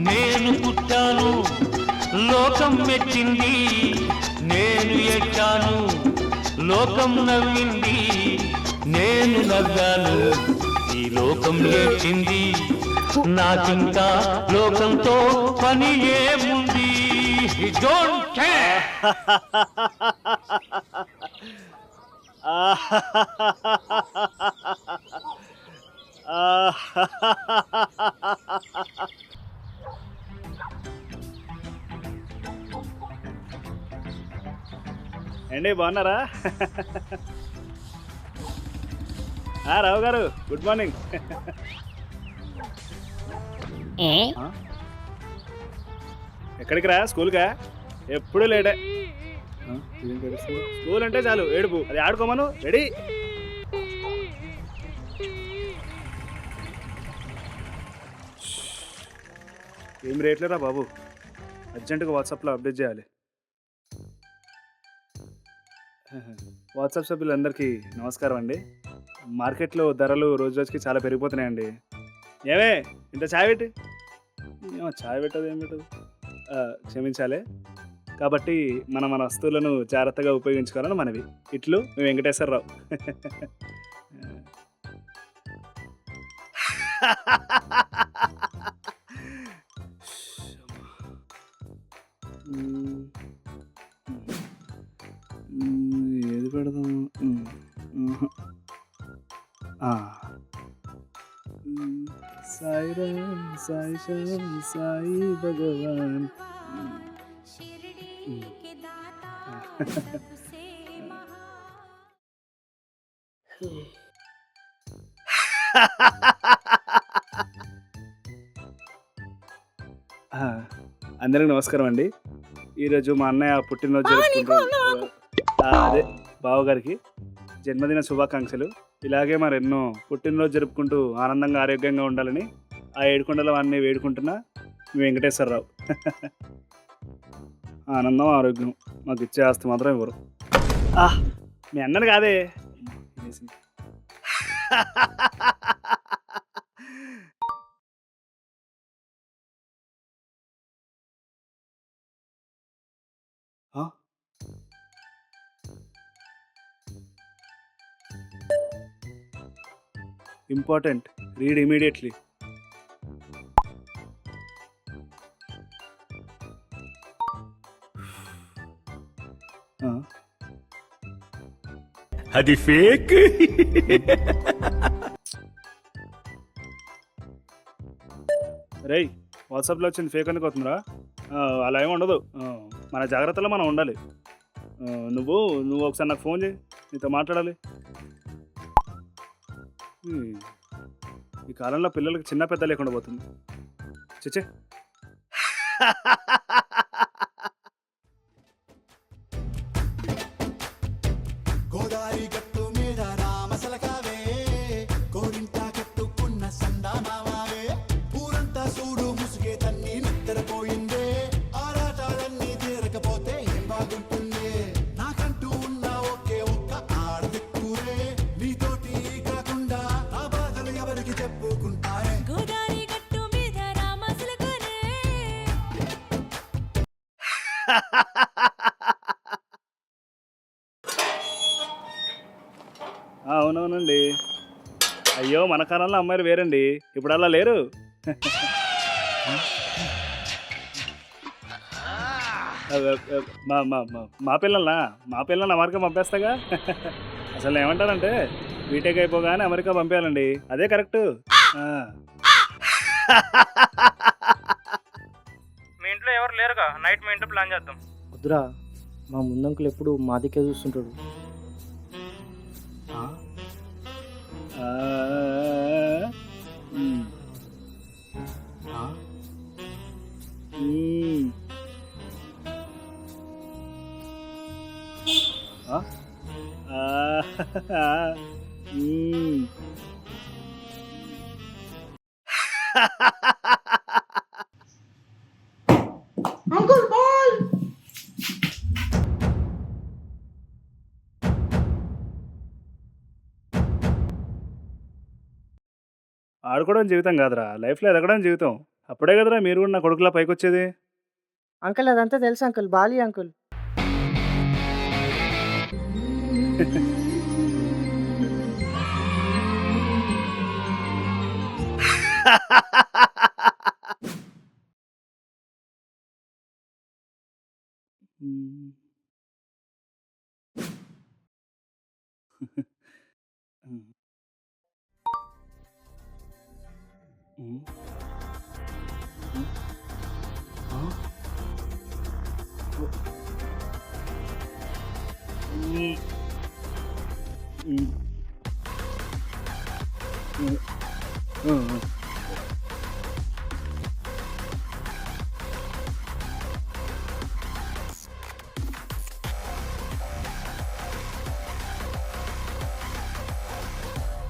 నేను పుట్టాను లోకం మెచ్చింది, నేను ఎక్కాను లోకం నవ్వింది, నేను నవ్వాను ఈ లోకం ఏడ్చింది, నాకింకా లోకంతో పని ఏముంది. Don't care. ఏండి బాగున్నారా? రావు గారు గుడ్ మార్నింగ్. ఎక్కడికి రా? స్కూల్కా? ఎప్పుడు లేటే. స్కూల్ అంటే చాలు ఏడుపు, అది ఆడుకోమను. రెడీ? ఏం రేట్లేరా బాబు, అర్జెంటుగా వాట్సాప్లో అప్డేట్ చేయాలి. వాట్సాప్ సభ్యులందరికీ నమస్కారం అండి. మార్కెట్లో ధరలు రోజు రోజుకి చాలా పెరిగిపోతున్నాయండి. ఏమే ఇంత ఛాయ్ పెట్టి? ఛాయ్ పెట్టదు ఏం పెట్టదు, క్షమించాలి. కాబట్టి మన వస్తువులను జాగ్రత్తగా ఉపయోగించుకోవాలని మనవి. ఇట్లు మీ వెంకటేశ్వరరావు. ఏది పెడదాం? సాయిరామ్ సాయి శ్యామ్ సాయి భగవాన్. అందరికి నమస్కారం అండి. ఈరోజు మా అన్నయ్య పుట్టినరోజు అదే బావగారికి జన్మదిన శుభాకాంక్షలు. ఇలాగే మరెన్నో పుట్టినరోజు జరుపుకుంటూ ఆనందంగా ఆరోగ్యంగా ఉండాలని ఆ ఏడుకొండల వాడిని వేడుకుంటున్నా మీ వెంకటేశ్వరరావు. ఆనందం ఆరోగ్యం మాకు ఇచ్చే ఆస్తి మాత్రం ఇవ్వరు. మీ అన్నని కాదే. Important, read immediately. అది ఫేక్. రేయ్, వాట్సాప్లో వచ్చింది ఫేక్ అని కొత్తుందిరా. అలా ఏమి ఉండదు, మన జాగ్రత్తలో మనం ఉండాలి. నువ్వు ఒకసారి నాకు ఫోన్ చేయి, నీతో మాట్లాడాలి. ఈ కాలంలో పిల్లలకి చిన్న పెద్ద లేకుండా పోతుంది. చచ్చే. గోదావరి గట్టు మీద రామసలకావే, కోరింటా కట్టుకున్న సందామావే, ఊరంతా చూడు ముసుగే తన్ని నిద్రపోయిందే, ఆరాటాలన్నీ తీరకపోతే ఏం బాగుంటుంది, నాకంటూ ఉన్న ఒకే ఒక్క ఆడదిక్కురే, నీతోటి కాకుండా నా బాధలు ఎవరికి చెప్పుకుంటారే. గోదావరి గట్టు మీద రామసలకావే. అవునవునండి. అయ్యో, మన కాలంలో అమ్మాయిలు వేరండి, ఇప్పుడు అలా లేరు. మా పిల్లల్ని అమెరికా పంపేస్తాగా. అసలు ఏమంటారంటే బీటెక్ అయిపోగానే అమెరికా పంపేయాలండి, అదే కరెక్ట్. మీ ఇంట్లో ఎవరు లేరుగా, నైట్ మీ ఇంట్లో ప్లాన్ చేద్దాం. వద్దురా, మా ముందంకులు ఎప్పుడు మా దిక్కే చూస్తుంటాడు. ఆ? ఆ, మ్మ్. ఆడుకోవడం జీవితం కాదురా, లైఫ్లో ఎదగడం జీవితం. అప్పుడే కదరా మీరు కూడా నా కొడుకులా పైకొచ్చేది. అంకుల్ అదంతా తెలుసు అంకుల్, బాలి అంకుల్. మ్మ్. మ్మ్. ఆ? మ్మ్. మ్మ్. మ్మ్. మ్మ్.